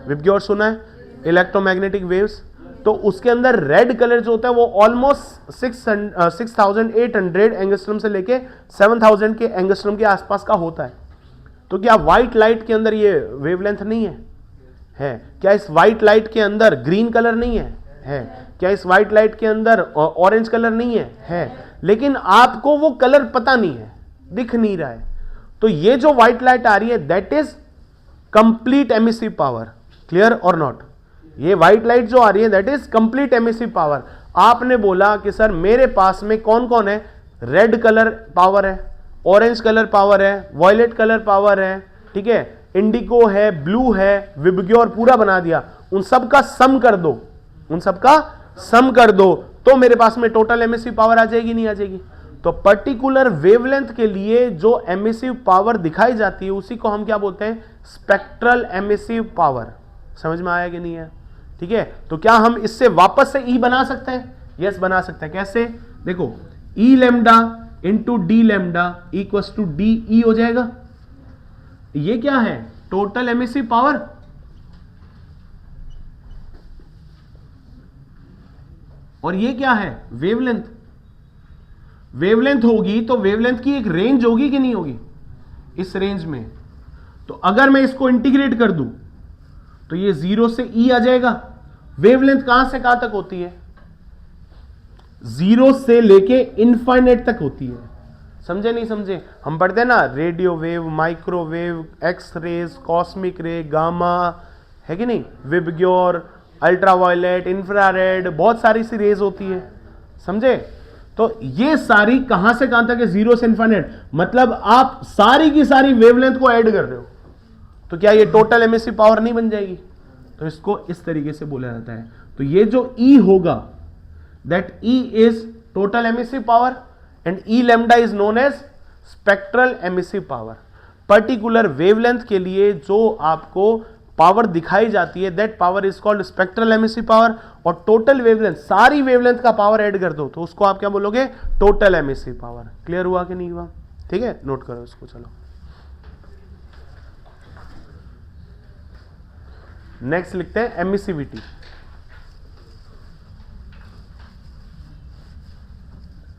Speaker 1: विबग्योर सुना है, इलेक्ट्रोमैग्नेटिक वेव्स, तो उसके अंदर रेड कलर जो होता है वो ऑलमोस्ट 6800 एंगस्ट्रम से लेके 7000 के एंगस्ट्रम के आसपास का होता है। तो क्या व्हाइट लाइट के अंदर ये वेवलेंथ नहीं है? है। क्या इस व्हाइट लाइट के अंदर ग्रीन कलर नहीं है? है। क्या इस व्हाइट लाइट के अंदर ऑरेंज कलर नहीं है? है। लेकिन आपको वो कलर पता नहीं है, दिख नहीं रहा है। तो ये जो व्हाइट लाइट आ रही है that is complete emissive power. Clear और नॉट? ये व्हाइट लाइट जो आ रही है that is complete emissive power. आपने बोला कि सर मेरे पास में कौन कौन है? रेड कलर पावर है, ऑरेंज कलर पावर है, वॉयलेट कलर पावर है, ठीक है, इंडिगो है, ब्लू है, विबग्योर पूरा बना दिया। उन सब का सम कर दो, उन सब का सम कर दो, तो मेरे पास में टोटल एमिसिव पावर आ जाएगी, नहीं आ जाएगी? तो पर्टिकुलर वेवलेंथ के लिए जो एमिसिव पावर दिखाई जाती है उसी को हम क्या बोलते हैं? Spectral emissive power. समझ में आया कि नहीं है? ठीक है, तो क्या हम इससे वापस से ई बना सकते हैं? यस, बना सकते हैं। कैसे? देखो, E lambda into D lambda equals to D E हो जाएगा। ये क्या है? Total emissive power. और ये क्या है? वेवलेंथ। वेवलेंथ होगी तो वेवलेंथ की एक रेंज होगी कि नहीं होगी? इस रेंज में। तो अगर मैं इसको इंटीग्रेट कर दूं तो ये 0 से ई आ जाएगा। वेवलेंथ कहां से कहां तक होती है? 0 से लेके इनफाइनाइट तक होती है। समझे नहीं समझे? हम पढ़ते हैं ना, radio wave, microwave, X rays, cosmic ray, gamma, है कि नहीं, विबग्योर, अल्ट्रावायलेट, इंफ्रारेड, बहुत सारी सी रेज होती है। समझे? तो ये सारी कहां से कहां तक है? 0 से इनफाइनाइट। मतलब आप सारी की सारी वेवलेंथ को ऐड कर रहे हो, तो क्या ये टोटल एमिसिव पावर नहीं बन जाएगी? तो इसको इस तरीके से बोला जाता है। तो ये जो E होगा that E is total emissive power and E lambda is known as spectral emissive power. Particular wavelength के लिए जो आपको पावर दिखाई जाती है that power is called spectral emissive power. और टोटल वेवलेंथ, सारी वेवलेंथ का पावर ऐड कर दो तो उसको आप क्या बोलोगे? Total emissive power. क्लियर हुआ कि नहीं हुआ? ठीक है, नोट करो इसको। चलो नेक्स्ट लिखते हैं एमिसिविटी।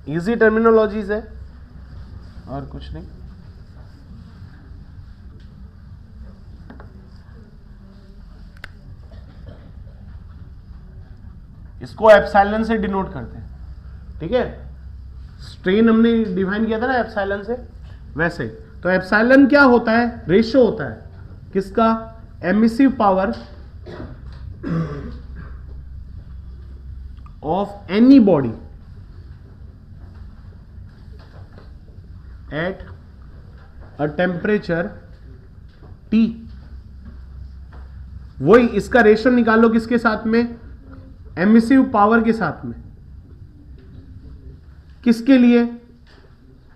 Speaker 1: इजी टर्मिनोलॉजीज है और कुछ नहीं। इसको एप्सिलॉन से डिनोट करते हैं, ठीक है। स्ट्रेन हमने डिफाइन किया था ना एप्सिलॉन से, वैसे तो एप्सिलॉन क्या होता है? रेशियो होता है किसका? Emissive power of any body at a temperature T। वही इसका रेशियो निकालो किसके साथ में? एमिसिव पावर के साथ में। किसके लिए?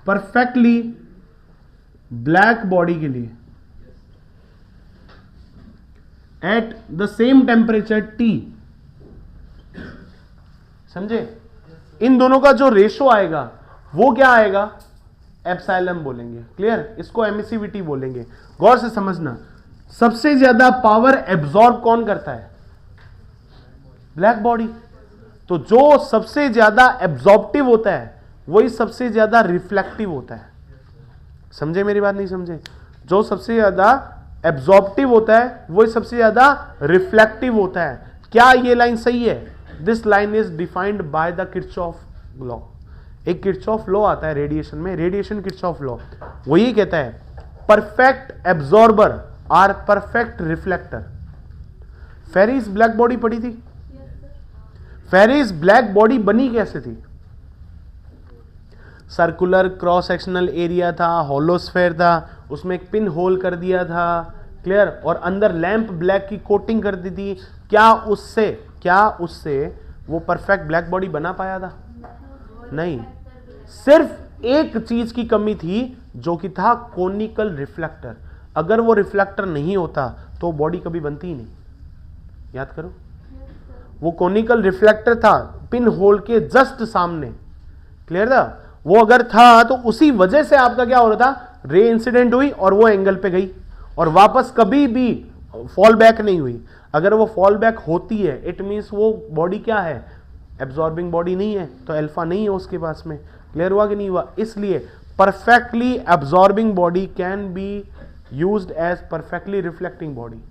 Speaker 1: परफेक्टली ब्लैक बॉडी के लिए at the same temperature T। समझे? इन दोनों का जो रेशो आएगा वो क्या आएगा? एप्सिलॉन बोलेंगे। क्लियर? इसको एमिसिविटी बोलेंगे। गौर से समझना, सबसे ज्यादा पावर एब्जॉर्ब कौन करता है? Black body. तो जो सबसे ज्यादा एब्जॉर्प्टिव होता है वही सबसे ज्यादा रिफ्लेक्टिव होता है। समझे मेरी बात? नहीं समझे? जो सबसे ज्यादा एब्जॉर्प्टिव होता है वही सबसे ज्यादा रिफ्लेक्टिव होता है। क्या ये लाइन सही है? This line is defined by the Kirchhoff law. एक किरचॉफ लॉ आता है रेडिएशन में, रेडिएशन किरचॉफ लॉ। वो ये कहता है perfect absorber are perfect reflector. Ferry's black body पड़ी थी? फेरिस ब्लैक बॉडी बनी कैसे थी? सर्कुलर क्रॉस सेक्शनल एरिया था, होलोस्फेयर था, उसमें एक पिन होल कर दिया था, क्लियर, और अंदर लैंप ब्लैक की कोटिंग कर दी थी। क्या उससे वो परफेक्ट ब्लैक बॉडी बना पाया था? नहीं, सिर्फ एक चीज की कमी थी जो कि था कोनिकल रिफ्लेक्टर। अगर वो रिफ्लेक्टर नहीं होता तो बॉडी कभी बनती ही नहीं। याद करो, वो कोनिकल रिफ्लेक्टर था पिन होल के जस्ट सामने, क्लियर था? वो अगर था तो उसी वजह से आपका क्या हो रहा था, रे इंसिडेंट हुई और वो एंगल पे गई और वापस कभी भी फॉल बैक नहीं हुई। अगर वो फॉल बैक होती है इट मींस वो बॉडी क्या है, एब्जॉर्बिंग बॉडी नहीं है, तो अल्फा नहीं है उसके पास में। क्लियर हुआ कि नहीं हुआ? इसलिए perfectly absorbing body can be used as perfectly reflecting body.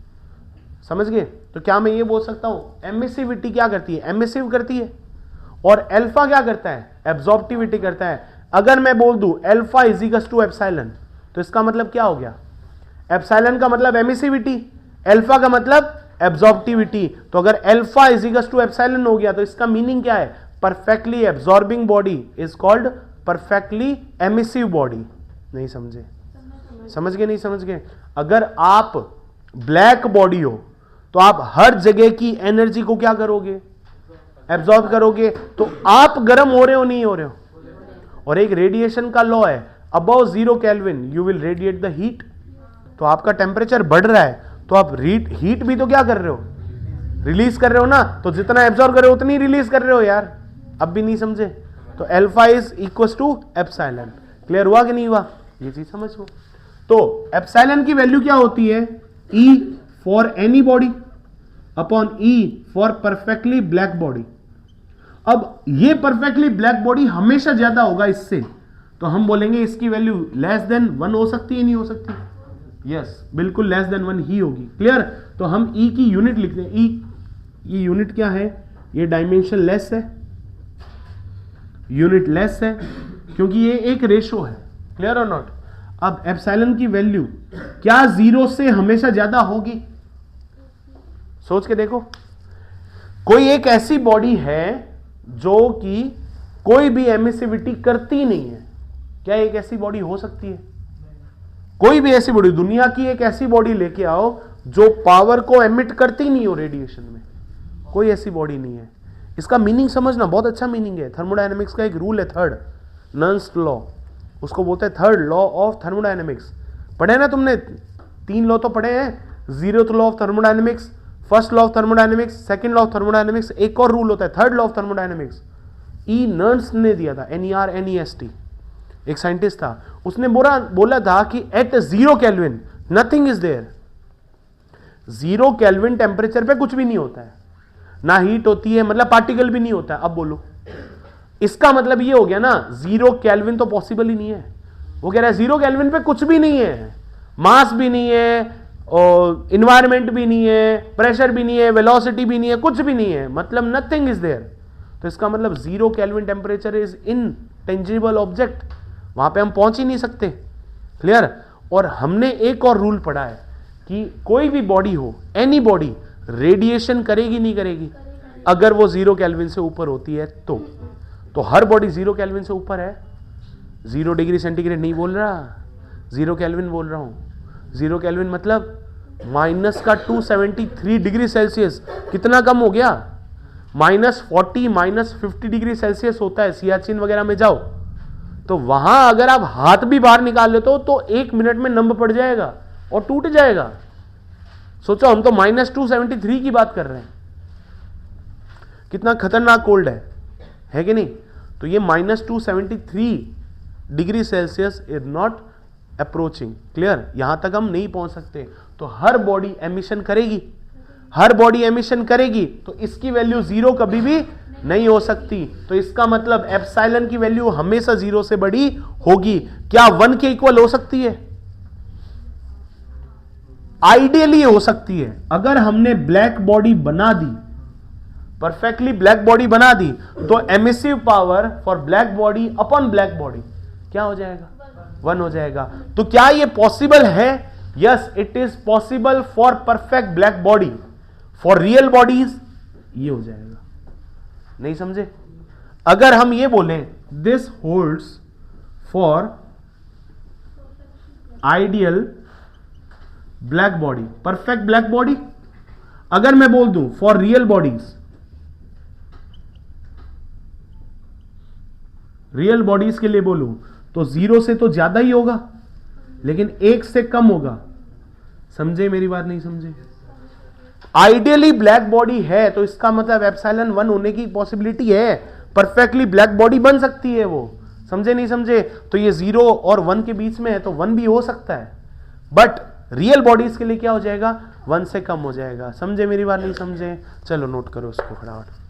Speaker 1: समझ गए? तो क्या मैं ये बोल सकता हूं एमिसिविटी क्या करती है, एमिसिव करती है, और अल्फा क्या करता है, एब्जॉर्प्टिविटी करता है। अगर मैं बोल दूं alpha is equals to epsilon, तो इसका मतलब क्या हो गया, एप्सिलॉन का मतलब एमिसिविटी, अल्फा का मतलब एब्जॉर्प्टिविटी। तो अगर alpha is equals to epsilon हो गया तो इसका मीनिंग क्या है, perfectly absorbing body is called perfectly emissive body. नहीं समझे? समझ गए? नहीं समझ गए? अगर आप ब्लैक बॉडी हो तो आप हर जगह की एनर्जी को क्या करोगे, एब्जॉर्ब करोगे। तो आप गर्म हो रहे हो नहीं हो रहे हो? और एक रेडिएशन का लॉ है, above 0 kelvin you will radiate the heat. तो आपका टेम्परेचर बढ़ रहा है तो आप हीट भी तो क्या कर रहे हो, रिलीज कर रहे हो ना। तो जितना एब्जॉर्ब कर रहे हो उतनी रिलीज कर रहे हो यार। अब भी नहीं समझे? तो alpha is equal to epsilon. Clear हुआ कि नहीं हुआ? ये चीज समझो। तो एप्सिलॉन की वैल्यू क्या होती है, E for any body upon E for perfectly black body. अब ये परफेक्टली ब्लैक बॉडी हमेशा ज्यादा होगा इससे, तो हम बोलेंगे इसकी वैल्यू लेस देन 1 हो सकती है, नहीं हो सकती? यस, बिल्कुल लेस देन 1 ही होगी। क्लियर? तो हम E की यूनिट लिखते हैं। ये यूनिट क्या है, ये डायमेंशन लेस है, यूनिट लेस है, क्योंकि ये एक रेशो है। क्लियर और नॉट? अब एप्सिलॉन की वैल्यू क्या 0 से हमेशा ज्यादा होगी? सोच के देखो, कोई एक ऐसी बॉडी है जो कि कोई भी एमिसिविटी करती नहीं है, क्या एक ऐसी बॉडी हो सकती है? कोई भी ऐसी बॉडी, दुनिया की एक ऐसी बॉडी लेके आओ जो पावर को एमिट करती नहीं हो रेडिएशन में, कोई ऐसी बॉडी नहीं है। इसका मीनिंग समझना, बहुत अच्छा मीनिंग है। थर्मोडायनेमिक्स का एक रूल है थर्ड, नर्न्स लॉ, उसको बोलते हैं थर्ड लॉ ऑफ थर्मोडायनेमिक्स। पढ़े ना तुमने? 3 लॉ तो पढ़े हैं, 0th law of thermodynamics, first law of thermodynamics, second law of thermodynamics, एक और रूल होता है थर्ड लॉ ऑफ थर्मोडायनेमिक्स। ई नर्न्स ने दिया था, NERNEST, एक साइंटिस्ट था, उसने बोला था कि at 0 kelvin nothing is there. 0 kelvin temperature पे कुछ भी नहीं होता है, ना हीट होती है, मतलब पार्टिकल भी नहीं होता है। अब बोलो, इसका मतलब ये हो गया ना 0 केल्विन तो पॉसिबल ही नहीं है। वो कह रहा है 0 केल्विन पे कुछ भी नहीं है, मास भी नहीं है, और इन्वायरमेंट भी नहीं है, प्रेशर भी नहीं है, वेलोसिटी भी नहीं है, कुछ भी नहीं है, मतलब नथिंग इज देयर। तो इसका मतलब 0 kelvin temperature is intangible object, वहां पे हम पहुंच ही नहीं सकते। क्लियर? और हमने एक और रूल पढ़ा है कि कोई भी बॉडी हो, एनी बॉडी, रेडिएशन करेगी नहीं करेगी अगर वो 0 केल्विन से ऊपर होती है तो हर बॉडी 0 केल्विन से ऊपर है। 0 डिग्री सेंटीग्रेड नहीं बोल रहा, 0 केल्विन बोल रहा हूं। 0 केल्विन मतलब माइनस का 273 डिग्री सेल्सियस, कितना कम हो गया, -40 -50 डिग्री सेल्सियस होता है। सियाचिन वगैरह में जाओ तो वहां अगर आप हाथ भी बाहर निकाल लेते हो तो 1 मिनट में नंब पड़ जाएगा और टूट जाएगा। सोचो, हम तो -273 की बात कर रहे हैं, कितना खतरनाक कोल्ड है कि नहीं? तो ये -273 degree Celsius is not approaching. Clear? यहां तक हम नहीं पहुंच सकते। तो हर बॉडी एमिशन करेगी, हर बॉडी एमिशन करेगी, तो इसकी वैल्यू 0 कभी भी नहीं हो सकती। तो इसका मतलब एप्सिलॉन की वैल्यू हमेशा 0 से बड़ी होगी। क्या 1 के इक्वल हो सकती है? आइडियली हो सकती है। अगर हमने ब्लैक बॉडी बना दी, परफेक्टली ब्लैक बॉडी बना दी, तो emissive power for black body upon black body क्या हो जाएगा? 1 हो जाएगा। तो क्या यह पॉसिबल है yes it is possible for perfect black body, for real bodies ये हो जाएगा। नहीं समझे? अगर हम ये बोलें this holds for ideal black body, perfect black body, अगर मैं बोल दूं for real bodies, real bodies के लिए बोलूं तो 0 से तो ज्यादा ही होगा लेकिन 1 से कम होगा। समझे मेरी बात? नहीं समझे? आइडियली ब्लैक बॉडी है तो इसका मतलब एप्सिलॉन 1 होने की पॉसिबिलिटी है, परफेक्टली ब्लैक बॉडी बन सकती है वो। समझे नहीं समझे? तो ये 0 और 1 के बीच में है तो 1 भी हो सकता है, बट रियल बॉडीज के लिए क्या हो जाएगा? 1 से कम हो जाएगा। समझे मेरी बात? नहीं समझे? चलो नोट करो उसको फटाफट।